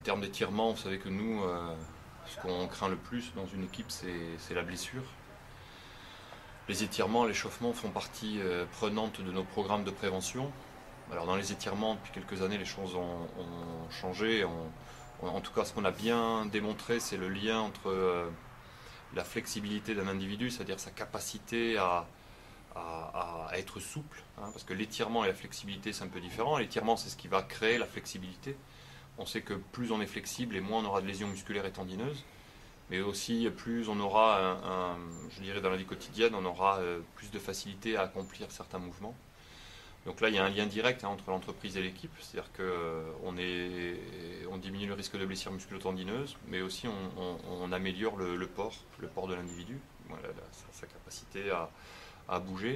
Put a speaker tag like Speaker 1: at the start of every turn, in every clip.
Speaker 1: termes d'étirement, vous savez que nous, ce qu'on craint le plus dans une équipe, c'est la blessure. Les étirements, l'échauffement font partie prenante de nos programmes de prévention. Alors dans les étirements, depuis quelques années, les choses ont changé. En tout cas, ce qu'on a bien démontré, c'est le lien entre la flexibilité d'un individu, c'est-à-dire sa capacité à être souple, hein, parce que l'étirement et la flexibilité, c'est un peu différent. L'étirement, c'est ce qui va créer la flexibilité. On sait que plus on est flexible et moins on aura de lésions musculaires et tendineuses, mais aussi plus on aura, je dirais dans la vie quotidienne, on aura plus de facilité à accomplir certains mouvements. Donc là, il y a un lien direct, hein, entre l'entreprise et l'équipe, c'est-à-dire qu'on diminue le risque de blessures musculo-tendineuses, mais aussi on améliore le port de l'individu, voilà, sa capacité à bouger.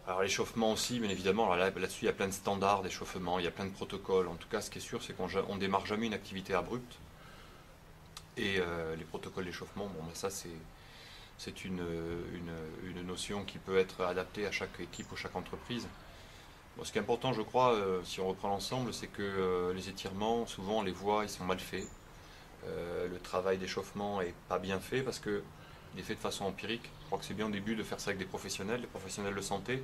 Speaker 1: Alors l'échauffement aussi, bien évidemment, alors là-dessus il y a plein de standards d'échauffement, il y a plein de protocoles. En tout cas, ce qui est sûr, c'est qu'on ne démarre jamais une activité abrupte. Et les protocoles d'échauffement, bon, ben ça c'est une notion qui peut être adaptée à chaque équipe ou chaque entreprise. Bon, ce qui est important, je crois, si on reprend l'ensemble, c'est que les étirements, souvent on les voit, ils sont mal faits. Le travail d'échauffement est pas bien fait parce que il est fait de façon empirique. Je crois que c'est bien au début de faire ça avec des professionnels de santé,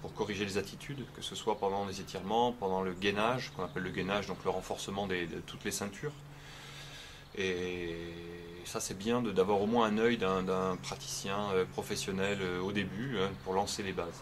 Speaker 1: pour corriger les attitudes, que ce soit pendant les étirements, pendant le gainage, qu'on appelle le gainage, donc le renforcement de toutes les ceintures. Et ça, c'est bien d'avoir au moins un œil d'un praticien professionnel au début, hein, pour lancer les bases.